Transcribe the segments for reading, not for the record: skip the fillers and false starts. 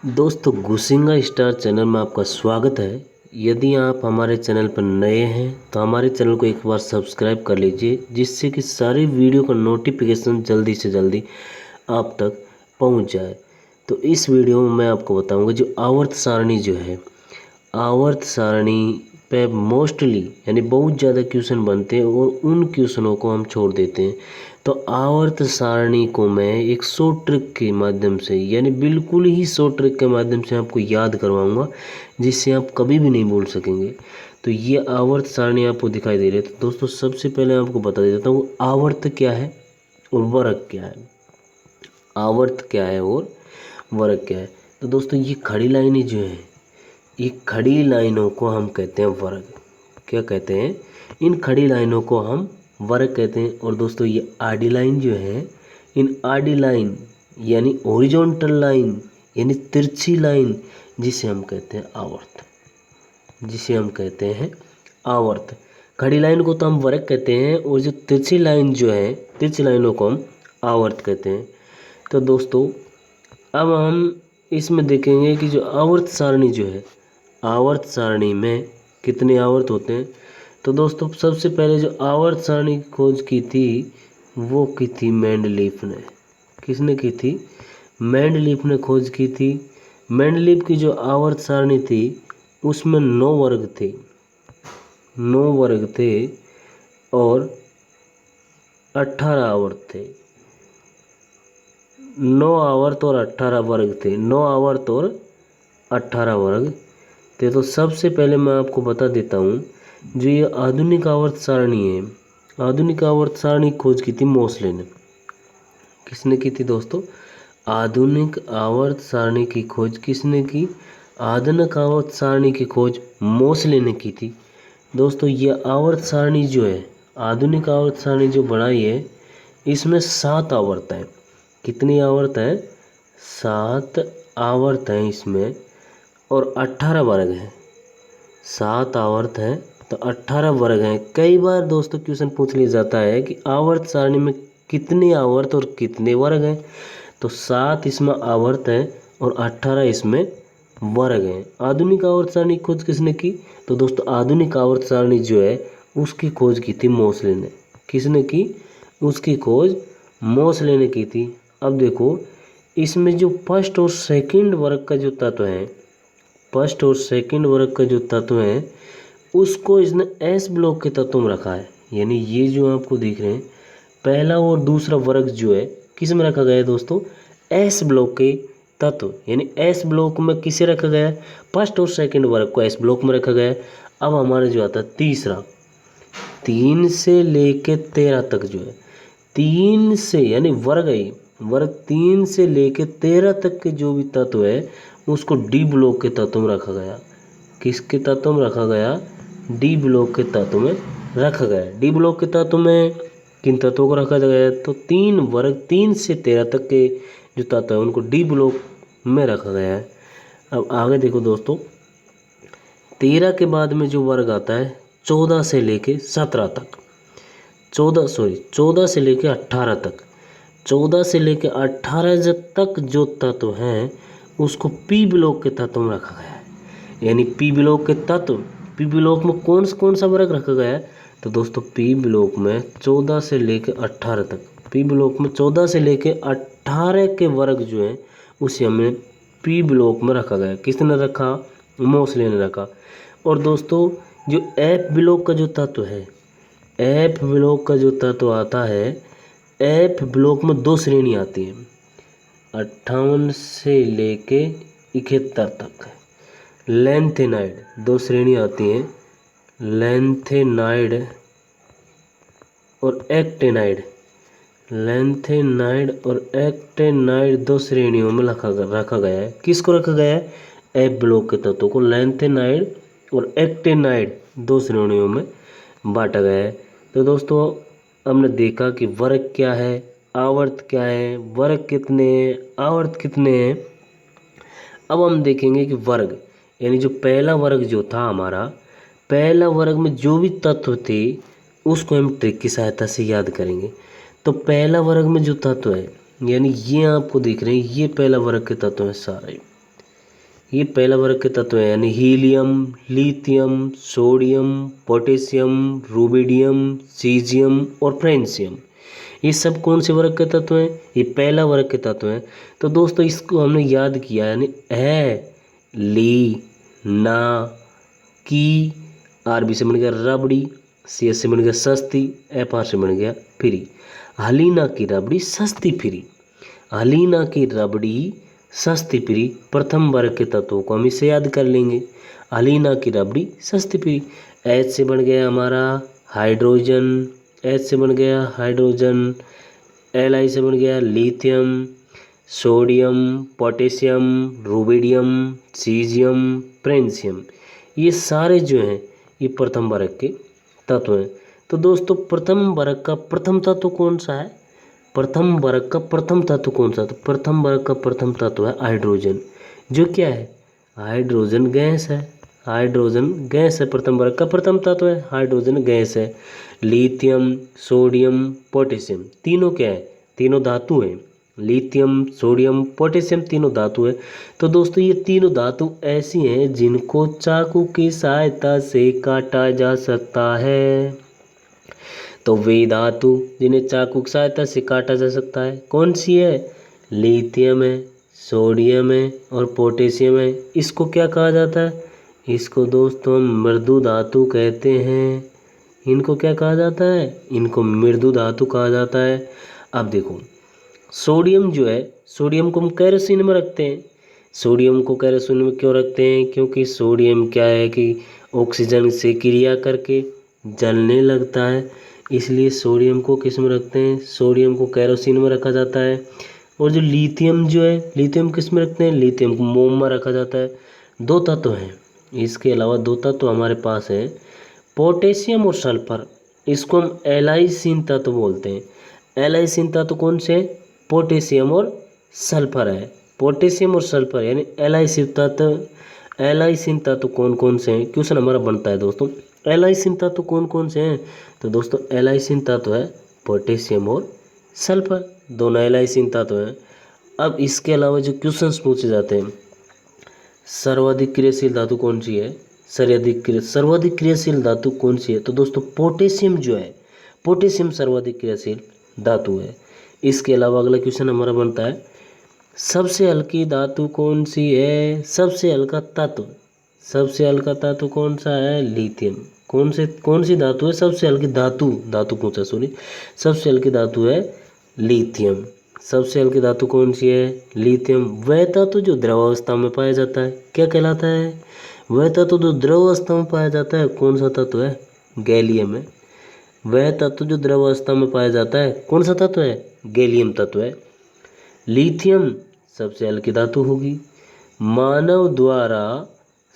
दोस्तों घुसिंगा star channel में आपका स्वागत है। यदि आप हमारे चैनल पर नए हैं तो हमारे चैनल को एक बार सब्सक्राइब कर लीजिए, जिससे कि सारी वीडियो का नोटिफिकेशन जल्दी से जल्दी आप तक पहुंच जाए। तो इस वीडियो में मैं आपको बताऊंगा जो आवर्त सारणी जो है, आवर्त सारणी पे मोस्टली यानी बहुत ज़्यादा क्वेश्चन बनते हैं और उन क्वेश्चनों को हम छोड़ देते हैं। तो आवर्त सारणी को मैं एक शॉर्ट ट्रिक के माध्यम से यानी बिल्कुल ही शॉर्ट ट्रिक के माध्यम से आपको याद करवाऊंगा, जिससे आप कभी भी नहीं भूल सकेंगे। तो ये आवर्त सारणी आपको दिखाई दे रही है। तो दोस्तों सबसे पहले आपको बता देता हूँ आवर्त क्या है और वर्ग क्या है। आवर्त क्या है और वर्ग क्या है। तो दोस्तों ये खड़ी लाइनें जो है, ये खड़ी लाइनों को हम कहते हैं वर्ग। क्या कहते हैं? इन खड़ी लाइनों को हम वर्ग कहते हैं। और दोस्तों ये आडी लाइन जो है, इन आडी लाइन यानी हॉरिजॉन्टल लाइन यानी तिरछी लाइन, जिसे हम कहते हैं आवर्त, जिसे हम कहते हैं आवर्त। खड़ी लाइन को तो हम वर्ग कहते हैं और जो तिरछी लाइन जो है, तिरछी लाइनों को हम आवर्त कहते हैं। तो दोस्तों अब हम इसमें देखेंगे कि जो आवर्त सारणी जो है, आवर्त सारणी में कितने आवर्त होते हैं। तो दोस्तों सबसे पहले जो आवर्त सारणी की खोज की थी वो की थी मेंडलीफ ने। किसने की थी? मेंडलीफ ने खोज की थी। मेंडलीफ की जो आवर्त सारणी थी उसमें 9 वर्ग थे, 9 वर्ग थे और 18 आवर्त थे। 9 आवर्त और 18 वर्ग थे, 9 आवर्त और 18 वर्ग थे। तो सबसे पहले मैं आपको बता देता हूँ जो ये आधुनिक आवर्त सारणी है, आधुनिक आवर्त सारणी खोज की थी मोसले ने। किसने की थी दोस्तों? आधुनिक आवर्त सारणी की खोज किसने की? आधुनिक आवर्त सारणी की खोज मोसले ने की थी। दोस्तों ये आवर्त सारणी जो है, आधुनिक आवर्त सारणी जो बनाई है, इसमें 7 आवर्त हैं। कितनी आवर्त हैं? 7 आवर्त हैं इसमें और 18 वर्ग हैं। 7 आवर्त हैं तो 18 वर्ग हैं। कई बार दोस्तों क्वेश्चन पूछ लिया जाता है कि आवर्त सारणी में कितने आवर्त और कितने वर्ग हैं। तो 7 इसमें आवर्त हैं और 18 इसमें वर्ग हैं। आधुनिक आवर्त सारणी की खोज किसने की? तो दोस्तों आधुनिक आवर्त सारणी जो है उसकी खोज की थी मोसले ने। किसने की? उसकी खोज मोसले ने की थी। अब देखो इसमें जो फर्स्ट और सेकंड वर्ग का जो तत्व है, फर्स्ट और सेकंड वर्ग का जो तत्व है उसको इसने एस ब्लॉक के तत्व में रखा है। यानी ये जो आपको दिख रहे हैं पहला और दूसरा वर्ग जो है किस में रखा गया है दोस्तों? एस ब्लॉक के तत्व यानी एस ब्लॉक में किसे रखा गया है? फर्स्ट और सेकंड वर्ग को एस ब्लॉक में रखा गया है। अब हमारा जो आता है तीसरा, 3 से लेके 13 तक जो है, 3 से यानी वर्ग है, वर्ग 3 से लेके 13 तक के जो भी तत्व है उसको डी ब्लॉक के तत्व में रखा गया। किसके तत्व में रखा गया? डी ब्लॉक के तत्व में रखा गया। डी ब्लॉक के तत्व में किन तत्वों को रखा गया? तो 3 वर्ग 3 से 13 तक के जो तत्व है उनको डी ब्लॉक में रखा गया है। अब आगे देखो दोस्तों, 13 के बाद में जो वर्ग आता है 14 से लेके 17 तक, 14 से लेके 18 तक, 14 से लेके 18 जब तक जो तत्व हैं उसको पी ब्लॉक के तत्व में रखा गया है। यानी पी ब्लॉक के तत्व, पी ब्लॉक में कौन सा वर्ग रखा गया है? तो दोस्तों पी ब्लॉक में 14 से लेके 18 तक, पी ब्लॉक में 14 से लेके 18 के वर्ग जो है उसे हमें पी ब्लॉक में रखा गया। किसने रखा? मोसले ने रखा। और दोस्तों जो एफ ब्लॉक का जो तत्व है, एफ ब्लॉक का जो तत्व आता है, एफ ब्लॉक में 2 श्रेणी आती है, 58 से लेके 71 तक। लेंथेनाइड 2 श्रेणी आती हैं, लेंथेनाइड और एक्टेनाइड। लेंथेनाइड और एक्टेनाइड 2 श्रेणियों में रखा गया है। किसको रखा गया है? एफ ब्लॉक के तत्वों को लेंथेनाइड और एक्टेनाइड 2 श्रेणियों में बांटा गया है। तो दोस्तों हमने देखा कि वर्ग क्या है, आवर्त क्या है, वर्ग कितने हैं, आवर्त कितने हैं। अब हम देखेंगे कि वर्ग यानी जो पहला वर्ग जो था हमारा, पहला वर्ग में जो भी तत्व थे उसको हम ट्रिक की सहायता से याद करेंगे। तो पहला वर्ग में जो तत्व है यानी ये आपको दिख रहे हैं, ये पहला वर्ग के तत्व है सारे। ये पहला वर्ग के तत्व है, यानी helium, lithium, sodium, potassium, rubidium, caesium और फ्रेंशियम। ये सब कौन से वर्ग के तत्व हैं? ये पहला वर्ग के तत्व हैं। तो दोस्तों इसको हमने याद किया, यानी ली, ना, की, आरबी से बन गया रबड़ी, सी एस से बन गया सस्ती, एफ आर से बन गया फ्री। हलीना की रबड़ी सस्ती फ्री, हलीना की रबड़ी सस्ती फ्री प्रथम वर्ग के तत्वों को हम इसे याद कर लेंगे। हलीना की रबड़ी सस्ती फ्री। एच से बन गया हमारा हाइड्रोजन, एच से बन गया हाइड्रोजन, एल आई से बन गया lithium, sodium, potassium, rubidium, caesium, francium. ये सारे जो हैं ये प्रथम वर्ग के तत्व हैं। तो दोस्तों प्रथम वर्ग का प्रथम तत्व कौन सा है? प्रथम वर्ग का प्रथम तत्व कौन सा? तो प्रथम वर्ग का प्रथम तत्व है हाइड्रोजन, जो क्या है? हाइड्रोजन गैस है। हाइड्रोजन गैस है, प्रथम वर्ग का प्रथम तत्व है, हाइड्रोजन गैस है। लिथियम, सोडियम, पोटेशियम तीनों क्या है? तीनों धातु हैं। लिथियम, सोडियम, पोटेशियम तीनों धातु है। तो दोस्तों ये तीनों धातु ऐसी हैं जिनको चाकू की सहायता से काटा जा सकता है। तो वे धातु जिन्हें चाकू की सहायता से काटा जा सकता है कौन सी है? लिथियम है, सोडियम है और पोटेशियम है। इसको क्या कहा जाता है? इसको दोस्तों मृदु धातु कहते हैं। इनको क्या कहा जाता है? इनको मृदु धातु कहा जाता है। अब देखो सोडियम जो है, सोडियम को हम केरोसिन में रखते हैं। सोडियम को केरोसिन में क्यों रखते हैं? क्योंकि सोडियम क्या है कि ऑक्सीजन से क्रिया करके जलने लगता है, इसलिए सोडियम को किस में रखते हैं? सोडियम को केरोसिन में रखा जाता है। और जो लिथियम जो है, लिथियम किस में रखते हैं? लिथियम को मोम में रखा जाता है। दो तत्व हैं, इसके अलावा दो तत्व हमारे पास हैं, पोटेशियम और सल्फर। इसको हम एलाइसिन तत्व बोलते हैं। एलाइसिन तत्व कौन से? पोटेशियम और सल्फर है। पोटेशियम और सल्फर यानी एलाइसिन तत्व। एलाइसिन तत्व कौन कौन से हैं? क्वेश्चन हमारा बनता है दोस्तों, एलाइसिन तत्व कौन कौन से हैं? तो दोस्तों एलाइसिन तत्व है पोटेशियम और सल्फर, दोनों एलाइसिन तत्व हैं। अब इसके अलावा जो क्वेश्चंस पूछे जाते हैं, सर्वाधिक क्रियाशील धातु कौन सी है? सर्वाधिक क्रियाशील धातु कौन सी है? तो दोस्तों पोटेशियम जो है, पोटेशियम सर्वाधिक क्रियाशील धातु है। इसके अलावा अगला क्वेश्चन हमारा बनता है, सबसे हल्की धातु कौन सी है? सबसे हल्का तत्व, सबसे हल्का तत्व कौन सा है? लिथियम। कौन सी धातु है सबसे हल्की? धातु पूछा सॉरी, सबसे हल्की धातु है लिथियम। सबसे हल्की धातु कौन सी है? लिथियम। वह तत्व जो द्रवावस्था में पाया जाता है क्या कहलाता है? वह तत्व जो द्रवावस्था में पाया जाता है कौन सा तत्व है? गैलियम है। वह तत्व जो द्रवावस्था में पाया जाता है कौन सा तत्व है? गैलियम तत्व है। लिथियम सबसे हल्की धातु होगी। मानव द्वारा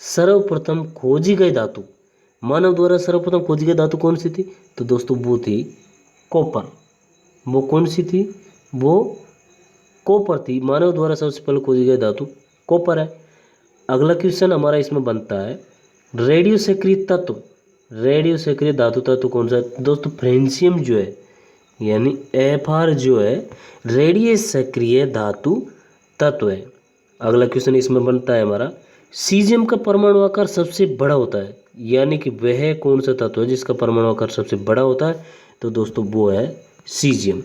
सर्वप्रथम खोजी गई धातु, मानव द्वारा सर्वप्रथम खोजी गई धातु कौन सी थी? तो दोस्तों वो थी कॉपर। वो कौन सी थी? वो कॉपर थी। मानव द्वारा सबसे पहले खोजी गई धातु कॉपर है। अगला क्वेश्चन हमारा इसमें बनता है, रेडियो सक्रिय तत्व, रेडियो सक्रिय धातु तत्व कौन सा है? दोस्तों फ्रेंशियम जो है, यानी Fr जो है रेडियो सक्रिय धातु तत्व है। अगला क्वेश्चन इसमें बनता है हमारा, सीजियम का परमाणु आकार सबसे बड़ा होता है, यानी कि वह कौन सा तत्व है जिसका परमाणु आकार सबसे बड़ा होता है? तो दोस्तों वो है सीजियम।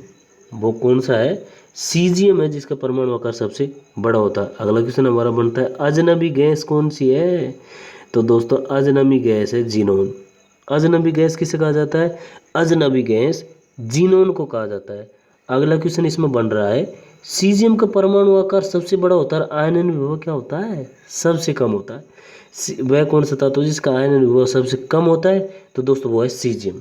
वो कौन सा है? सीजियम है जिसका परमाणु आकार सबसे बड़ा होता है। अगला क्वेश्चन हमारा बनता है, अजनबी गैस कौन सी है? तो दोस्तों अजनबी गैस है जीनोन। अजनबी गैस किसे कहा जाता है? अजनबी गैस जीनोन को कहा जाता है। अगला क्वेश्चन इसमें बन रहा है, सीजियम का परमाणु आकार सबसे बड़ा होता है, आयनन विभव क्या होता है? सबसे कम होता है। वह कौन सा तत्व जिसका आयनन विभव सबसे कम होता है? तो दोस्तों वो है सीजियम।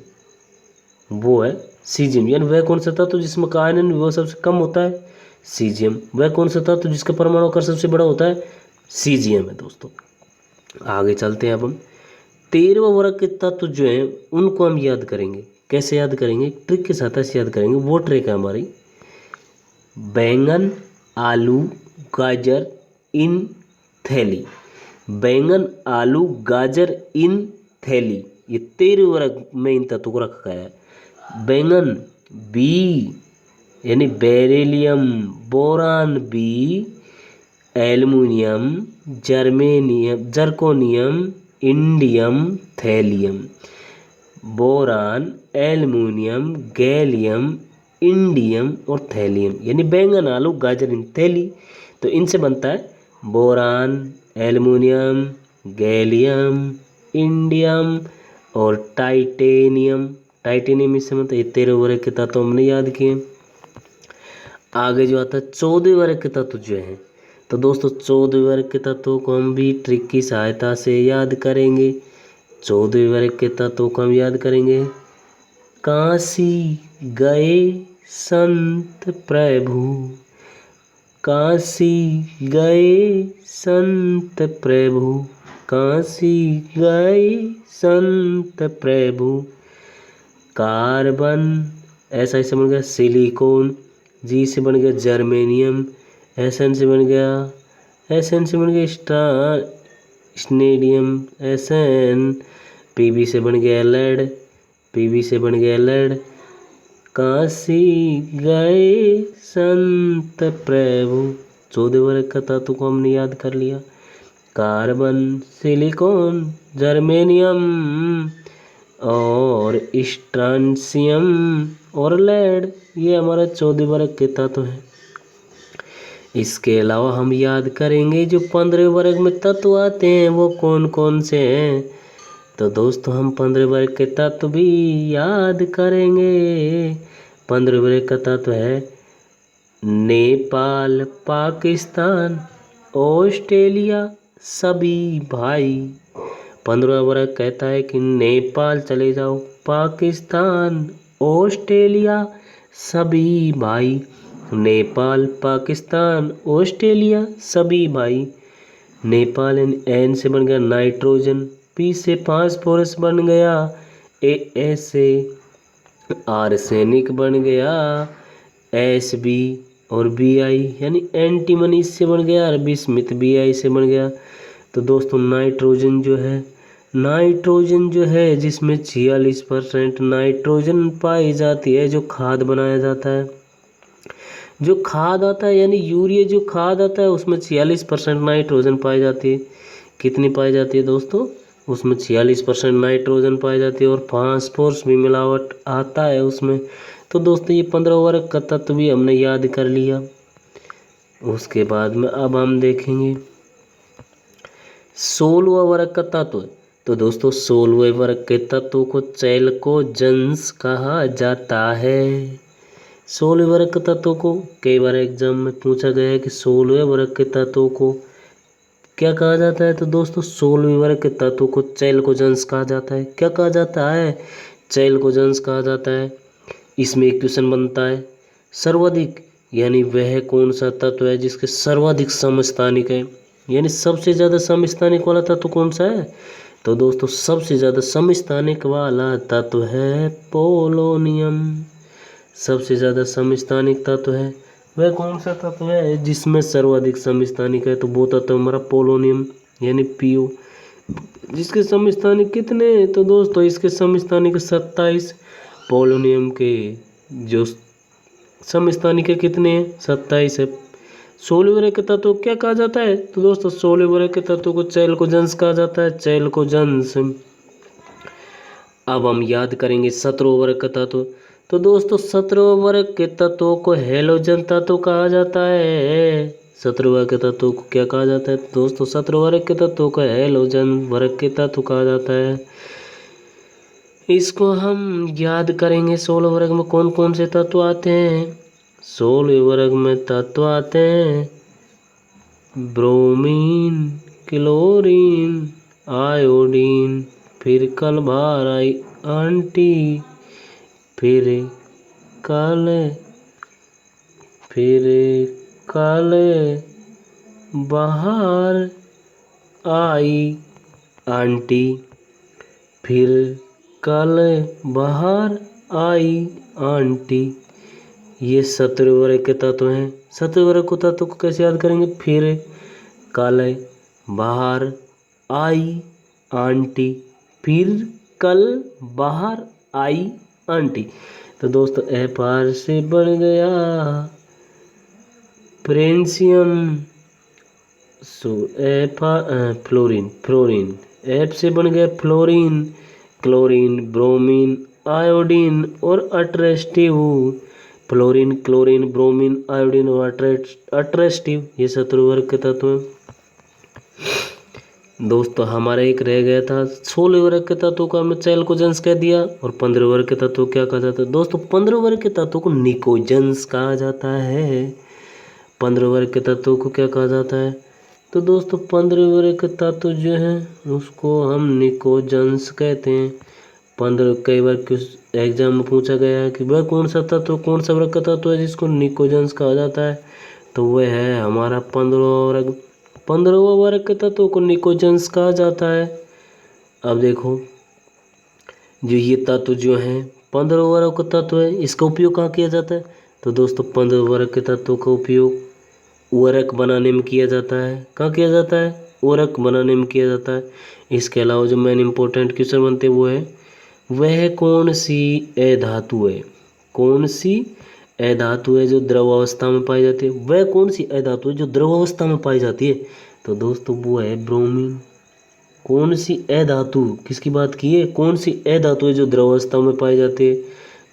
वो है सीजियम। यानी वह कौन सा तत्व जिसमें का आयनन विभव सबसे कम होता है? सीजियम। वह कौन सा तत्व जिसका परमाणु आकार सबसे बड़ा होता है? सीजियम है दोस्तों। आगे चलते हैं अब हम 13वां वर्ग के तत्व जो हैं उनको हम याद करेंगे। कैसे याद करेंगे? ट्रिक के साथ ऐसे याद करेंगे। वो ट्रिक है हमारी, बैंगन, आलू, गाजर, इन, थैली। बैंगन, आलू, गाजर, इन, थैली, ये 13 वर्ग में इन तत्वों को रखा गया है। बैंगन बी यानी beryllium boron B, aluminium, germanium, zirconium, indium, thallium. Boron, aluminium, gallium, indium और थैलियम, यानी बैंगन, आलू, गाजर, थैली। तो इनसे बनता है बोरान, एल्युमिनियम, गैलियम, इंडियम और टाइटेनियम। टाइटेनियम इससे मतलब ये 13 वर्ग के तत्व हमने याद किए। आगे जो आता है 14 वर्ग के तत्व जो है, तो दोस्तों 14 वर्ग के तत्वों को हम भी ट्रिक की सहायता से याद करेंगे। 14 वर्ग के तत्वों को हम याद करेंगे। काशी गए संत प्रभु, काशी गए संत प्रभु, काशी गए संत प्रभु। कार्बन, ऐसा ऐसे बन गया सिलिकॉन, जी से बन गया जर्मेनियम, एसएन से बन गया, एसएन से बन गया स्नेडियम, एसएन, पीबी से बन गया लेड, पीबी से बन गया लेड। काशी गए संत प्रभु, 14 वर्ग का तत्व को हमने याद कर लिया। कार्बन, सिलिकॉन, जर्मेनियम और स्ट्रांसियम और लेड, ये हमारा 14 वर्ग के तत्व है। इसके अलावा हम याद करेंगे जो 15 वर्ग में तत्व आते हैं वो कौन कौन से हैं। तो दोस्तों हम 15 वर्ग के तत्व भी याद करेंगे। 15 वर्ग का तत्व है नेपाल, पाकिस्तान, ऑस्ट्रेलिया, सभी भाई। 15वां वर्ग कहता है कि नेपाल चले जाओ, पाकिस्तान, ऑस्ट्रेलिया, सभी भाई। नेपाल, पाकिस्तान, ऑस्ट्रेलिया, सभी भाई। नेपाल एन से बन गया नाइट्रोजन, पी से फास्फोरस बन गया, ए से आर्सेनिक बन गया, एस बी और बी आई यानी एंटीमनी से बन गया, अरबी स्मिथ बी आई से बन गया। तो दोस्तों नाइट्रोजन जो है जिसमें 46% नाइट्रोजन पाई जाती है, जो खाद बनाया जाता है, जो खाद आता है यानी यूरिया जो खाद आता है उसमें 46% नाइट्रोजन पाई जाती है। कितनी पाई जाती है दोस्तों? उसमें 46% नाइट्रोजन पाई जाती है और फास्फोरस भी मिलावट आता है उसमें। तो दोस्तों ये 15 वर्ग का तत्व भी हमने याद कर लिया। उसके बाद में अब हम देखेंगे 16वां वर्ग का तत्व। तो दोस्तों 16वें वर्ग के तत्व को चैल्कोजेंस कहा जाता है। 16वें वर्ग के तत्वों को कई बार एग्जाम में पूछा गया है कि 16वें वर्ग के तत्वों को क्या कहा जाता है। तो दोस्तों 16वें वर्ग के तत्वों को चैल्कोजेंस कहा जाता है। क्या कहा जाता है? चैल्कोजेंस कहा जाता है। इसमें एक क्वेश्चन बनता है, सर्वाधिक यानी वह कौन सा तत्व है जिसके सर्वाधिक समस्थानिक है, यानी सबसे ज़्यादा समस्थानिक वाला तत्व कौन सा है? तो दोस्तों सबसे ज़्यादा समस्थानिक वाला तत्व है पोलोनियम। सबसे ज़्यादा समस्थानिक तत्व है वह कौन सा तत्व है जिसमें सर्वाधिक समस्थानिक है? तो वो तत्व हमारा पोलोनियम यानी पीओ। जिसके समस्थानिक कितने हैं? तो दोस्तों इसके समस्थानिक 27। पोलोनियम के जो समस्थानिक कितने हैं? 27 है। 16वें वर्ग के तत्व को क्या कहा जाता है? तो दोस्तों 16वें वर्ग के तत्व को चैल्कोजेंस कहा जाता है, चैल्कोजेंस। अब हम याद करेंगे 17वें वर्ग का तत्व। तो दोस्तों 17वें वर्ग के तत्वों को हेलोजन तत्व कहा जाता है। 17वें वर्ग के तत्व को क्या कहा जाता है? दोस्तों 17वें वर्ग के तत्वों को हेलोजन वर्ग के तत्व कहा जाता है। इसको हम याद करेंगे 16 वर्ग में कौन कौन से तत्व आते हैं। 16 वर्ग में तत्व आते हैं ब्रोमीन, क्लोरीन, आयोडीन, फिर कलभार आंटी, फिर कल बाहर आई आंटी, फिर कल बाहर आई आंटी। ये 17 वर्ग के तत्व हैं। 17 वर्ग के तत्व को कैसे याद करेंगे? फिर कल बाहर आई आंटी, फिर कल बाहर आई आंटी। तो दोस्तों एपार से बन गया फ्रेंसियम, फ्लोरीन, फ्लोरीन, एफ से बन गया फ्लोरीन, क्लोरीन, ब्रोमीन, आयोडीन और अट्रेस्टिव। फ्लोरीन, क्लोरीन, ब्रोमीन, आयोडीन और अट्रेस्टिव, ये शत्रु वर्ग के तत्व हैं। दोस्तों हमारा एक रह गया था 16 वर्ग के तत्वों को हमने चैल्कोजेंस कह दिया, और 15 वर्ग के तत्वों क्या कहा जाता है दोस्तों? 15 वर्ग के तत्वों को निकोजेंस कहा जाता है। 15 वर्ग के तत्वों को क्या कहा जाता है? तो दोस्तों 15 वर्ग के तत्व जो हैं उसको हम निकोजेंस कहते हैं। 15 कई बार किस एग्जाम में पूछा गया है कि वह कौन सा तत्व, कौन सा वर्ग का तत्व है जिसको निकोजेंस कहा जाता है? तो वह है हमारा 15वां वर्ग। 15वां वर्ग के तत्व को निकोजेंस कहा जाता है। अब देखो जो ये तत्व जो है 15 वर्ग का तत्व है, इसका उपयोग कहाँ किया जाता है? तो दोस्तों 15 वर्ग के तत्वों का उपयोग उर्वरक बनाने में किया जाता है। कहाँ किया जाता है? उर्वरक बनाने में किया जाता है। इसके अलावा जो मेन इंपॉर्टेंट क्वेश्चन बनते हैं वो है वह कौन सी अधातु है? कौन सी अधातु है जो द्रव अवस्था में पाई जाती है? वह कौन सी अधातु है जो द्रव अवस्था में पाई जाती है? तो दोस्तों वो है ब्रोमीन। कौन सी अधातु, किसकी बात की है? कौन सी अधातु है जो द्रव अवस्था में पाई जाती है?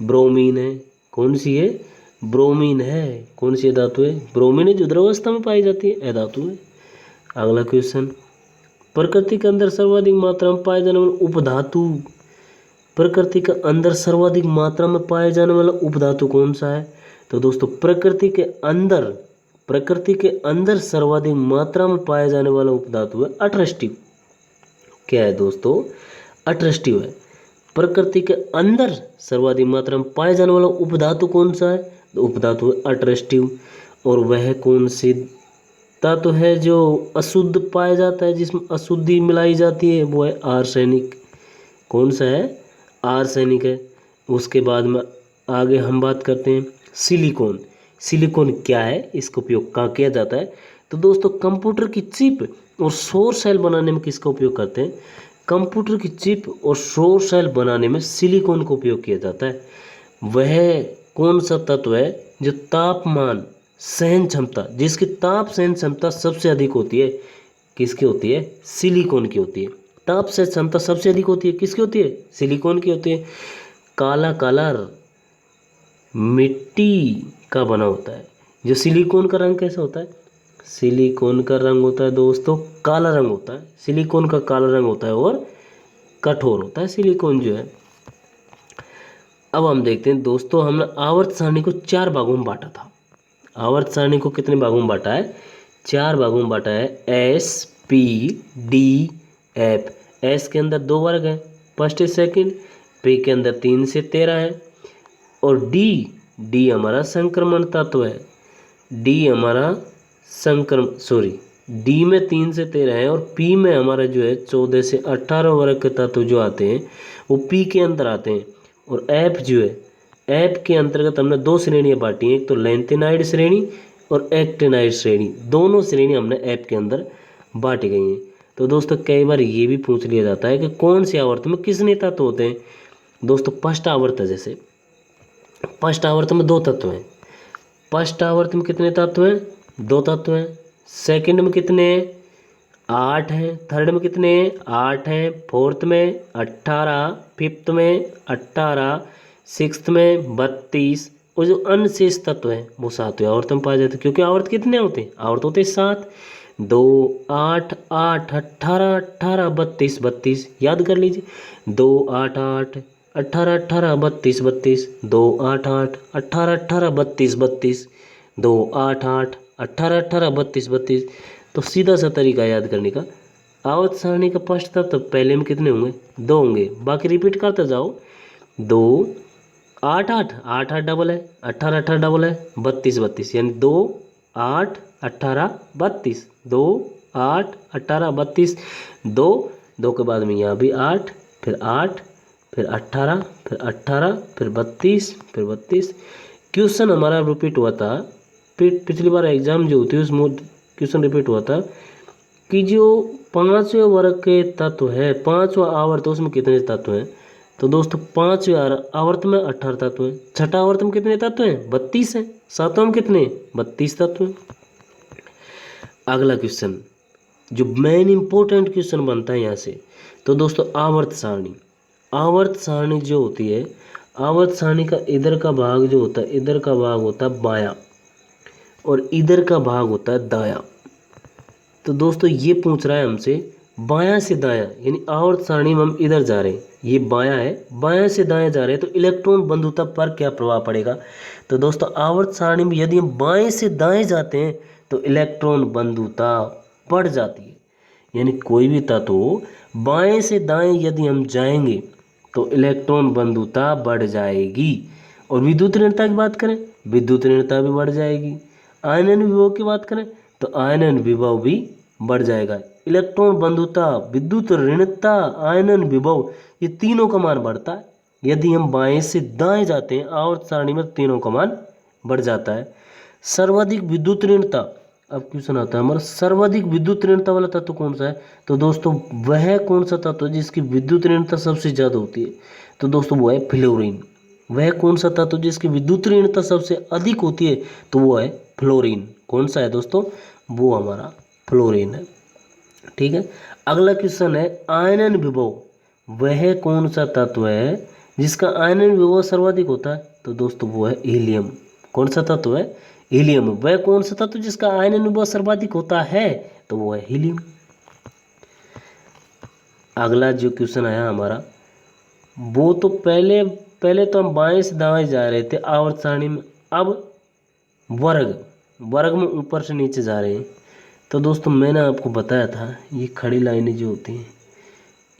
ब्रोमीन है। कौन सी है? ब्रोमीन है। कौन सी धातु है? ब्रोमीन है जो द्रव अवस्था में पाई जाती है, अधातु है। अगला क्वेश्चन, प्रकृति के अंदर सर्वाधिक मात्रा में पाए जाने वाला उपधातु, प्रकृति के अंदर सर्वाधिक मात्रा में पाए जाने वाला उपधातु कौन सा है? तो दोस्तों प्रकृति के अंदर सर्वाधिक मात्रा में पाया जाने वाला उपधातु है अट्रेस्टिव। क्या है दोस्तों? अट्रेस्टिव है। प्रकृति के अंदर सर्वाधिक मात्रा में पाए जाने वाला उपधातु कौन सा है? तो उपधातु है अट्रेस्टिव। और वह कौन सी धातु है जो अशुद्ध पाया जाता है, जिसमें अशुद्धि मिलाई जाती है? वो है आर्सेनिक। कौन सा है? आर्सेनिक है। उसके बाद में आगे हम बात करते हैं सिलिकॉन। सिलिकॉन क्या है, इसका उपयोग कहाँ किया जाता है? तो दोस्तों कंप्यूटर की चिप और सौर सेल बनाने में किसका उपयोग करते हैं? कंप्यूटर की चिप और सौर सेल बनाने में सिलिकॉन का उपयोग किया जाता है। वह कौन सा तत्व है जो तापमान सहन क्षमता, जिसकी ताप सहन क्षमता सबसे अधिक होती है? किसकी होती है? सिलिकॉन की होती है। ताप सहन क्षमता सबसे अधिक होती है, किसकी होती है? सिलिकॉन की होती है। काला कलर मिट्टी का बना होता है। जो सिलिकॉन का रंग कैसा होता है? सिलिकॉन का रंग होता है दोस्तों काला रंग होता है। सिलिकॉन का काला रंग होता है और कठोर होता है सिलिकॉन जो है। अब हम देखते हैं दोस्तों, हमने आवर्त सारणी को 4 भागों में बांटा था। आवर्त सारणी को कितने भागों में बांटा है? 4 भागों में बांटा है। S, P, D, F. S के अंदर 2 वर्ग हैं, फर्स्ट सेकंड। पी के अंदर 3 से 13 है। और डी हमारा संक्रमण तत्व है। डी हमारा डी में 3 से 13 है, और पी में हमारा जो है 14 से 18 वर्ग के तत्व जो आते हैं वो पी के अंदर आते हैं। और एफ जो है, एफ के अंतर्गत हमने 2 श्रेणियाँ बांटी हैं, एक तो लैंथेनाइड श्रेणी और एक्टिनाइड श्रेणी। दोनों श्रेणी हमने एफ के अंदर बांटी गई हैं। तो दोस्तों कई बार ये भी पूछ लिया जाता है कि कौन सी आवर्त में कितने तत्व होते हैं? दोस्तों फर्स्ट आवर्त है, जैसे फर्स्ट आवर्त में 2 तत्व हैं। फर्स्ट आवर्त में कितने तत्व हैं? 2 तत्व हैं। सेकंड में कितने हैं? 8 हैं। थर्ड में कितने हैं? 8 हैं। फोर्थ में 18, फिफ्थ में 18, सिक्स्थ में 32, और जो अन्य शेष तत्व हैं वो 7वें आवर्त में पाए जाते हैं। क्योंकि आवर्त कितने होते हैं? आवर्त होते हैं 7। 2, 8, 8, 18, 18, 32, 32 याद कर लीजिए। 2, 8, 8, 18, 18, 32, 32, 2, 8, 8, 18, 18, 32, 32, 2, 8, 8, 18, 18, 32, 32। तो सीधा सा तरीका याद करने का, आवर्त सारणी का फर्स्ट तत्व पहले में कितने होंगे? 2 होंगे। बाकी रिपीट करते जाओ। 2, 8, 8, 8, 8 डबल है, 18, 18 डबल है, 32, 32, यानी 2, 8, 18, 32, 2, 8, 18, 32, 2 के बाद में यहाँ भी 8, फिर 8, फिर 18, फिर 18, फिर 32, फिर 32। क्वेश्चन हमारा रिपीट हुआ था। पिछली बार एग्जाम जो होती है उसमें क्वेश्चन रिपीट हुआ था कि जो 5वें वर्ग के तत्व है, 5वां आवर्त, उसमें कितने तत्व हैं? तो दोस्तों 5वें आवर्त में 18 तत्व हैं। छठा आवर्त में कितने तत्व हैं? 32 हैं। 7वां में कितने? 32 तत्व हैं। अगला क्वेश्चन, जो मेन इंपॉर्टेंट क्वेश्चन बनता है यहाँ से, तो दोस्तों आवर्त सारणी। आवर्त सारणी जो होती है, आवर्त सारणी का इधर का भाग जो होता है, इधर का भाग होता है बायां और इधर का भाग होता है दायां। तो दोस्तों ये पूछ रहा है हमसे बायां से दायां, यानी आवर्त सारणी में हम इधर जा रहे हैं, ये बायां है, बायां से दायां जा रहे हैं, तो इलेक्ट्रॉन बंधुता पर क्या प्रभाव पड़ेगा। तो दोस्तों आवर्त सारणी में यदि हम बाएं से दाएं जाते हैं तो इलेक्ट्रॉन बंधुता बढ़ जाती है। यानी कोई भी तत्व हो, बाएं से दाएं यदि हम जाएंगे तो इलेक्ट्रॉन बंधुता बढ़ जाएगी। और विद्युत ऋणता की बात करें, विद्युत ऋणता भी बढ़ जाएगी। आयनन विभव की बात करें तो आयनन विभव भी बढ़ जाएगा। इलेक्ट्रॉन बंधुता, विद्युत ऋणता, आयनन विभव, ये तीनों का मान बढ़ता है यदि हम बाएं से दाएं जाते हैं। आवर्त सारणी में तीनों का मान बढ़ जाता है। सर्वाधिक विद्युत ऋणता, अब क्वेश्चन आता है हमारा, सर्वाधिक विद्युत ऋणता वाला तत्व कौन सा है। तो दोस्तों वह कौन सा तत्व है जिसकी विद्युत ऋणता सबसे ज़्यादा होती है। तो दोस्तों वो है फ्लोरीन। वह कौन सा तत्व जिसकी विद्युत ऋणता सबसे अधिक होती है, तो वो है फ्लोरीन। कौन सा है दोस्तों, वो हमारा फ्लोरीन है। ठीक है, अगला क्वेश्चन है आयनन विभव। वह कौन सा तत्व है जिसका आयनन विभव सर्वाधिक होता है। तो दोस्तों वो है हीलियम। कौन सा तत्व है, हीलियम। वह कौन सा तत्व जिसका आयनन विभव सर्वाधिक होता है, तो वो है हीलियम। अगला जो क्वेश्चन आया हमारा, वो तो पहले पहले तो हम बाएं से दाएं जा रहे थे आवर्त सारणी में, अब वर्ग में ऊपर से नीचे जा रहे हैं। तो दोस्तों मैंने आपको बताया था ये खड़ी लाइनें जो होती हैं,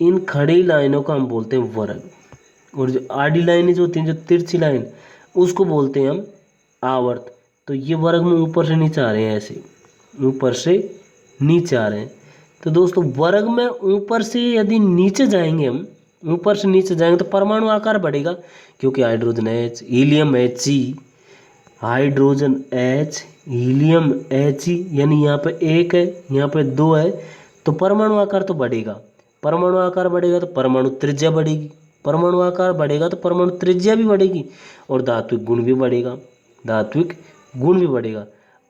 इन खड़ी लाइनों को हम बोलते हैं वर्ग, और जो आड़ी लाइनें जो होती हैं, जो तिरछी लाइन, उसको बोलते हैं हम आवर्त। तो ये वर्ग में ऊपर से नीचे आ रहे हैं, ऐसे ऊपर से नीचे आ रहे हैं। तो दोस्तों वर्ग में ऊपर से यदि नीचे जाएंगे हम, ऊपर से नीचे जाएंगे तो परमाणु आकार बढ़ेगा, क्योंकि hydrogen H, helium He, hydrogen H, helium He, यानी यहाँ पे 1 है, यहाँ पे 2 है, तो परमाणु आकार तो बढ़ेगा। परमाणु आकार बढ़ेगा तो परमाणु त्रिज्या बढ़ेगी, परमाणु आकार बढ़ेगा तो परमाणु त्रिज्या भी बढ़ेगी, और धात्विक गुण भी बढ़ेगा, धात्विक गुण भी बढ़ेगा।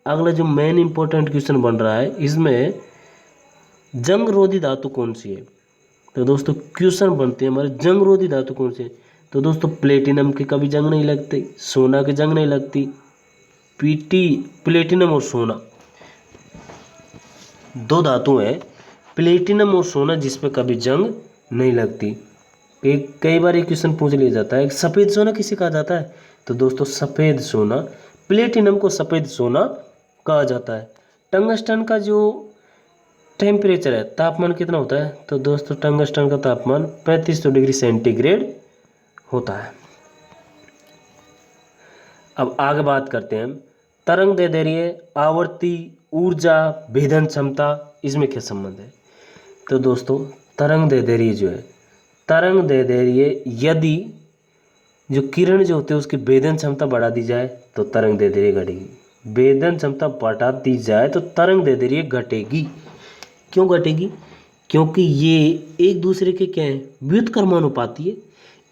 अगला जो मेन इंपॉर्टेंट क्वेश्चन बन रहा है, इसमें जंग रोधी धातु कौन सी है। तो दोस्तों क्वेश्चन बनते हैं हमारे, जंग रोधी धातु कौन सी है। तो दोस्तों प्लेटिनम की कभी जंग नहीं लगती, सोना की जंग नहीं लगती। प्लेटिनम और सोना दो धातु हैं, प्लेटिनम और सोना, जिसमें कभी जंग नहीं लगती। कई बार एक क्वेश्चन पूछ लिया जाता है, सफ़ेद सोना किसे कहा जाता है। तो दोस्तों सफ़ेद सोना, प्लेटिनम को सफ़ेद सोना कहा जाता है। टंगस्टन का जो टेम्परेचर है, तापमान कितना होता है। तो दोस्तों टंगस्टन का तापमान 3500 डिग्री सेंटीग्रेड होता है। अब आगे बात करते हैं हम, तरंग दैर्ध्य, आवर्ती, ऊर्जा, भेदन क्षमता, इसमें क्या संबंध है। तो दोस्तों तरंग दैर्ध्य जो है, तरंग दैर्ध्य यदि जो किरण जो होती है उसकी भेदन क्षमता बढ़ा दी जाए तो तरंग दैर्ध्य घटेगी, भेदन क्षमता बढ़ा दी जाए तो तरंग दैर्ध्य घटेगी। क्यों घटेगी, क्योंकि ये एक दूसरे के क्या है, व्युत्क्रमानुपाती है,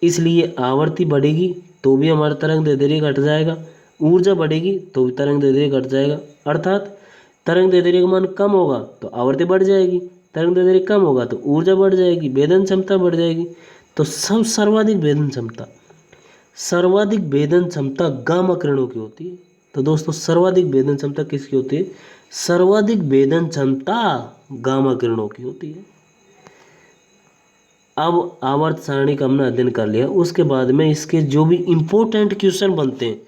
इसलिए आवर्ती बढ़ेगी तो भी हमारा तरंग दैर्ध्य घट जाएगा, ऊर्जा बढ़ेगी तो भी तरंग दैर्ध्य घट जाएगा। अर्थात तरंग दैर्ध्य का मान कम होगा तो आवर्ती बढ़ जाएगी, तरंग दैर्ध्य कम होगा तो ऊर्जा बढ़ जाएगी, भेदन क्षमता बढ़ जाएगी। तो सब सर्वाधिक भेदन क्षमता गामा किरणों की होती है। तो दोस्तों सर्वाधिक भेदन क्षमता किसकी होती है, सर्वाधिक भेदन क्षमता गामा किरणों की होती है। अब आवर्त सारणी का हमने अध्ययन कर लिया, उसके बाद में इसके जो भी इम्पोर्टेंट क्वेश्चन बनते हैं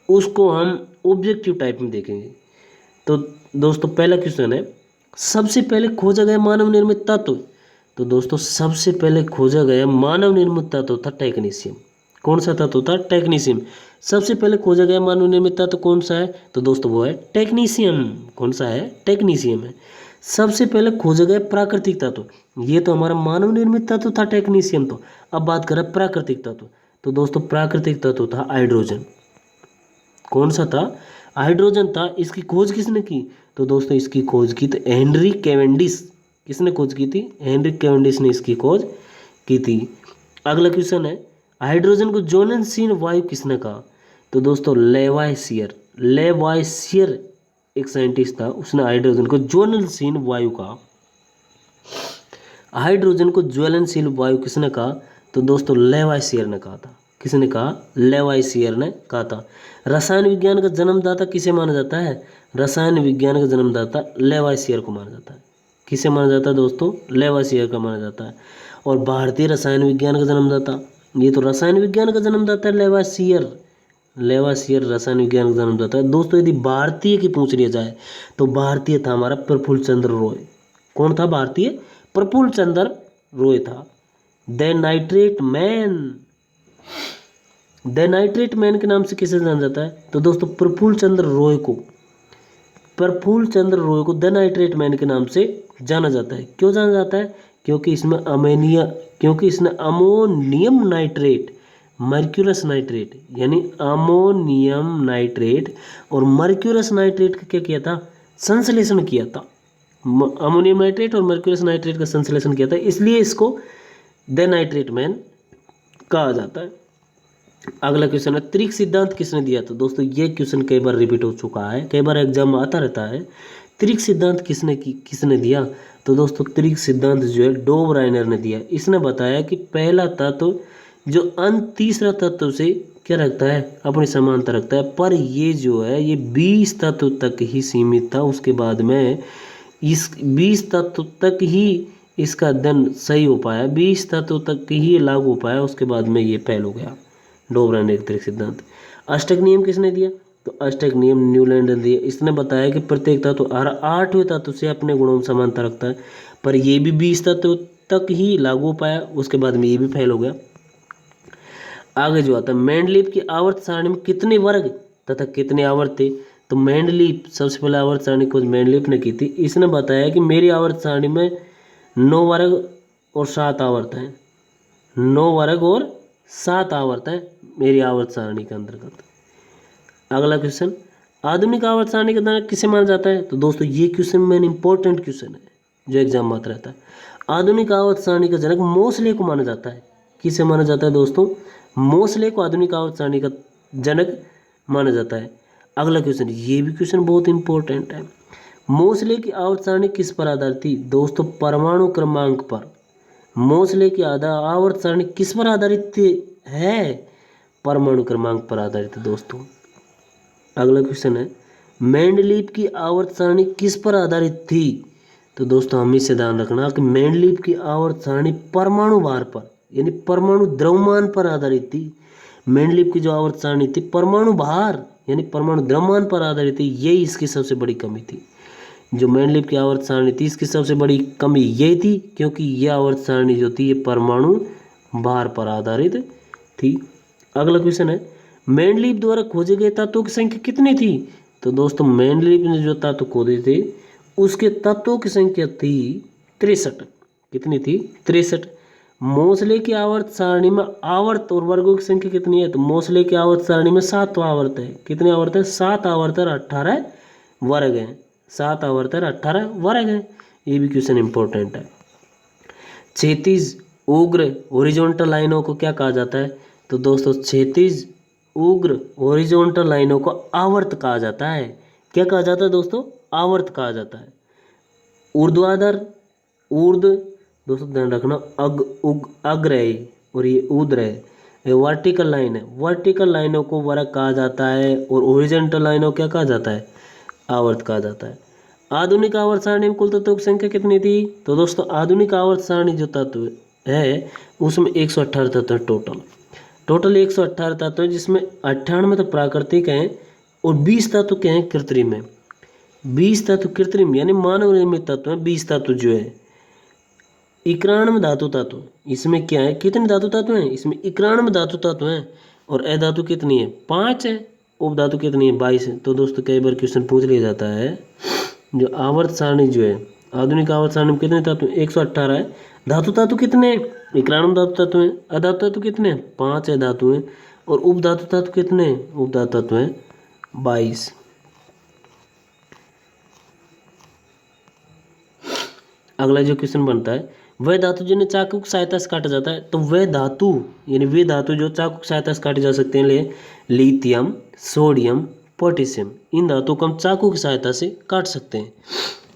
उसको हम ऑब्जेक्टिव टाइप में देखेंगे। तो दोस्तों पहला क्वेश्चन है, सबसे पहले खोजा गया मानव निर्मित तत्व। तो दोस्तों सबसे पहले खोजा गया मानव निर्मित तत्व था टेक्नीशियम। कौन सा तत्व था, टेक्नीशियम। सबसे पहले खोजा गया मानव निर्मित तत्व कौन सा है, तो दोस्तों वो है टेक्नीशियम। कौन सा है, टेक्नीशियम है। सबसे पहले खोजा गया प्राकृतिक तत्व, ये तो हमारा मानव निर्मित तत्व था टेक्नीशियम। तो अब बात करें प्राकृतिक तत्व, तो दोस्तों प्राकृतिक तत्व था हाइड्रोजन। कौन सा था, हाइड्रोजन था। इसकी खोज किसने की, तो दोस्तों इसकी खोज की तो हेनरी कैवेंडिश। किसने खोज की थी, हेनरी कैवेंडिश ने इसकी खोज की थी। अगला क्वेश्चन है, हाइड्रोजन को ज्वलनशील वायु किसने कहा। तो दोस्तों लेवाइसियर एक साइंटिस्ट था, उसने हाइड्रोजन को ज्वलनशील वायु कहा। हाइड्रोजन को ज्वलनशील वायु किसने कहा? तो दोस्तों लेवाइसियर ने कहा था। किसने कहा? लेवाइसियर ने कहा था। रसायन विज्ञान का जन्मदाता किसे माना जाता है? रसायन विज्ञान का जन्मदाता लेवाइसियर को माना जाता है। किसे माना जाता है दोस्तों? लेवाइसियर का माना जाता है। और भारतीय रसायन विज्ञान का जन्मदाता, ये तो रसायन विज्ञान का जन्मदाता है लेवाइसियर। लेवाइसियर रसायन विज्ञान का जन्मदाता है। दोस्तों यदि भारतीय की पूछ लिया जाए तो भारतीय था हमारा प्रफुल्ल चंद्र रॉय। कौन था भारतीय? प्रफुल्ल चंद्र रॉय था। The nitrate man, the nitrate man के नाम से किसे जाना जाता है? तो दोस्तों प्रफुल्ल चंद्र रॉय को, प्रफुल्ल चंद्र रॉय को द नाइट्रेट मैन के नाम से जाना जाता है। क्यों जाना जाता है? क्योंकि इसने अमोनियम नाइट्रेट, मर्क्यूरस नाइट्रेट, यानी अमोनियम नाइट्रेट और मर्क्यूरस नाइट्रेट का क्या किया था? संश्लेषण किया था। अमोनियम नाइट्रेट और मर्क्यूरस नाइट्रेट का संश्लेषण किया था, इसलिए इसको द नाइट्रेट मैन कहा जाता है। अगला क्वेश्चन है, त्रिक सिद्धांत किसने दिया? तो दोस्तों ये क्वेश्चन कई बार रिपीट हो चुका है, कई बार एग्जाम में आता रहता है। त्रिक सिद्धांत किसने दिया? तो दोस्तों त्रिक सिद्धांत जो है डोव राइनर ने दिया। इसने बताया कि पहला तत्व जो अंत तीसरा तत्व से क्या रखता है? अपनी समानता रखता है, पर ये जो है ये 20 तत्व तक ही सीमित था। उसके बाद में इस 20 तत्व तक ही इसका अध्ययन सही हो पाया, 20 तत्व तक ही लागू हो पाया, उसके बाद में ये फेल हो गया। डोव राइनर का त्रिक सिद्धांत। अष्टक नियम किसने दिया? तो अष्टक नियम न्यूलैंड ने दिया। इसने बताया कि प्रत्येक तत्व हर 8वें तत्व से अपने गुणों में समानता रखता है, पर यह भी 20 तत्व तक ही लागू हो पाया, उसके बाद में ये भी फेल हो गया। आगे जो आता है, मेंडलीव की आवर्त सारणी में कितने वर्ग तथा कितने आवर्त थे? तो मेंडलीव सबसे पहले आवर्त सारणी खोज मेंडलीव ने की थी। इसने बताया कि मेरी आवर्त सारणी में 9 वर्ग और 7 आवर्त हैं। 9 वर्ग और 7 आवर्त हैं मेरी आवर्त सारणी के अंतर्गत। अगला क्वेश्चन, आधुनिक आवर्त सारणी का जनक किसे माना जाता है? तो दोस्तों ये क्वेश्चन मेन इंपॉर्टेंट क्वेश्चन है जो एग्जाम में आता रहता है। आधुनिक आवर्त सारणी का जनक मोसले को माना जाता है। किसे माना जाता है दोस्तों? मोसले को आधुनिक आवर्त सारणी का जनक माना जाता है। अगला क्वेश्चन, ये भी क्वेश्चन बहुत इंपॉर्टेंट है। मोसले की आवर्त सारणी किस पर आधारित थी? दोस्तों परमाणु क्रमांक पर। मोसले की आवर्त सारणी किस पर आधारित है? परमाणु क्रमांक पर आधारित है दोस्तों। अगला क्वेश्चन है, मेंडलीव की आवर्त सारणी किस पर आधारित थी? तो दोस्तों हमें से ध्यान रखना कि मेंडलीव की आवर्त सारणी परमाणु भार पर, यानी परमाणु द्रव्यमान पर आधारित थी। मेंडलीव की जो आवर्त सारणी थी परमाणु भार यानी परमाणु द्रव्यमान पर आधारित थी, यही इसकी सबसे बड़ी कमी थी। जो मेंडलीव की आवर्त सारणी थी इसकी सबसे बड़ी कमी यही थी, क्योंकि यह आवर्त सारणी जो थी ये परमाणु भार पर आधारित थी। अगला क्वेश्चन है, मेंडलीव द्वारा खोजे गए तत्वों की संख्या कितनी थी? तो दोस्तों मेंडलीव ने जो तत्व खोजे थे उसके तत्वों की संख्या थी 63। कितनी थी? 63। मोसले की आवर्त सारणी में आवर्त और वर्गों की संख्या कितनी है? तो मोसले की आवर्त सारणी में 7 आवर्त है। कितने आवर्त है? 7 आवर्त और 18 वर्ग हैं। 7 आवर्त और 18 वर्ग हैं। ये भी क्वेश्चन इंपॉर्टेंट है। क्षैतिज उग्र हॉरिजॉन्टल लाइनों को क्या कहा जाता है? तो दोस्तों क्षैतिज उग्र हॉरिजॉन्टल लाइनों को आवर्त कहा जाता है। क्या कहा जाता है दोस्तों? आवर्त कहा जाता है। ऊर्ध्वाधर ऊर्ध्व दोस्तों ध्यान रखना अग्र है और ये ऊर्ध्व है। ये वर्टिकल लाइन है, वर्टिकल लाइनों को वर्ग कहा जाता है और हॉरिजॉन्टल लाइनों क्या कहा जाता है? आवर्त कहा जाता है। आधुनिक आवर्त सारणी में कुल तत्वों की संख्या कितनी थी? तो दोस्तों आधुनिक आवर्त सारणी जो तत्व है उसमें 118 तत्व है टोटल 118 तत्व है, जिसमें 98 तो प्राकृतिक हैं और 20 तत्व के हैं कृत्रिम है। 20 तत्व कृत्रिम यानी मानव निर्मित तत्व हैं। 20 तत्व जो है 91 धातु तत्व, इसमें क्या है? कितने धातु तत्व हैं? इसमें 91 धातु तत्व हैं और अधातु कितनी है? 5 है। उपधातु कितनी है? 22 है। तो दोस्तों कई बार क्वेश्चन पूछ लिया जाता है, जो आवर्त सारणी जो है आधुनिक आवर्त सारणी में कितने तत्व? 118 है। धातु तत्व कितने? 91 धातु तत्व हैं। अधातु तत्व कितने? 5 है धातु हैं। और उपधातु तत्व कितने? उपधातु तत्व हैं 22। अगला जो क्वेश्चन बनता है, वह धातु जिन्हें चाकू की सहायता से काटा जाता है। तो वह धातु यानी वे धातु जो चाकू की सहायता से काटे जा सकते हैं, लिथियम, सोडियम, पोटेशियम। इन धातुओं को हम चाकू की सहायता से काट सकते हैं।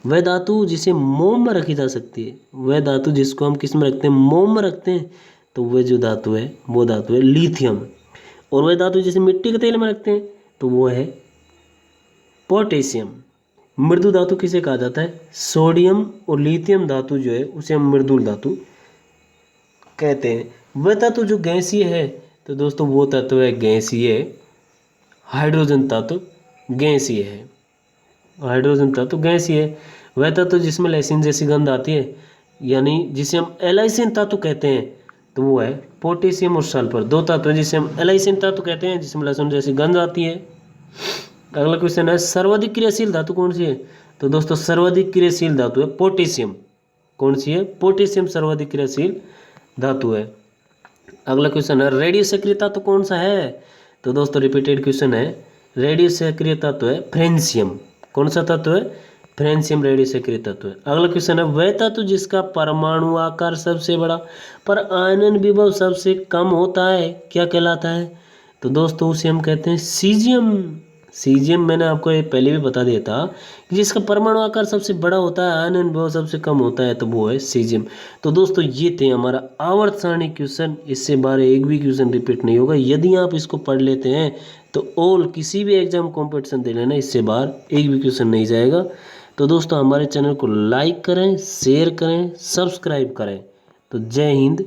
वह धातु जिसे मोम में रखी जा सकती है, वह धातु जिसको हम किस में रखते हैं, मोम में रखते हैं, तो वह जो धातु है वो धातु है लिथियम। और वह धातु जिसे मिट्टी के तेल में रखते हैं तो वो है पोटेशियम। मृदु धातु किसे कहा जाता है, सोडियम और लिथियम धातु जो है उसे हम मृदुल धातु कहते हैं। वह धातु जो गैसीय है तो दोस्तों वो तत्व है गैसीय, हाइड्रोजन तत्व गैसीय है। हाइड्रोजन तत्व गैसीय है। वह तत्व जिसमें लैसिन जैसी गंध आती है, यानी जिसे हम एलाइसिन तत्व कहते हैं, तो वो है पोटेशियम और सल्फर। दो तत्व हैं जिसे हम एलाइसिन तत्व कहते हैं, जिसमें लहसुन जैसी गंध आती है। अगला क्वेश्चन है सर्वाधिक क्रियाशील धातु कौन सी है, तो दोस्तों सर्वाधिक क्रियाशील धातु है पोटेशियम। कौन सी है, पोटेशियम सर्वाधिक क्रियाशील धातु है। अगला क्वेश्चन है रेडियो सक्रिय तत्व कौन सा है, तो दोस्तों रिपीटेड क्वेश्चन है, रेडियो सक्रिय तत्व है फ्रेंशियम। कौन सा तत्व है, फ्रेंशियम रेडियो सक्रिय तत्व है। अगला क्वेश्चन है वह तत्व जिसका परमाणु आकार सबसे बड़ा पर आयनन विभव सबसे कम होता है क्या कहलाता है, तो दोस्तों उसे हम कहते हैं सीजियम। सीजियम मैंने आपको ये पहले भी बता दिया था कि जिसका परमाणु आकार सबसे बड़ा होता है, आयनन विभव सबसे कम होता है, तो वो है सीजियम। तो दोस्तों ये थे हमारा आवर्त सारणी क्वेश्चन। इससे बारे एक भी क्वेश्चन रिपीट नहीं होगा। यदि आप इसको पढ़ लेते हैं तो ऑल किसी भी एग्जाम कॉम्पिटिशन दे लेना, इससे बाहर एक भी क्वेश्चन नहीं जाएगा। तो दोस्तों हमारे चैनल को लाइक करें, शेयर करें, सब्सक्राइब करें। तो जय हिंद,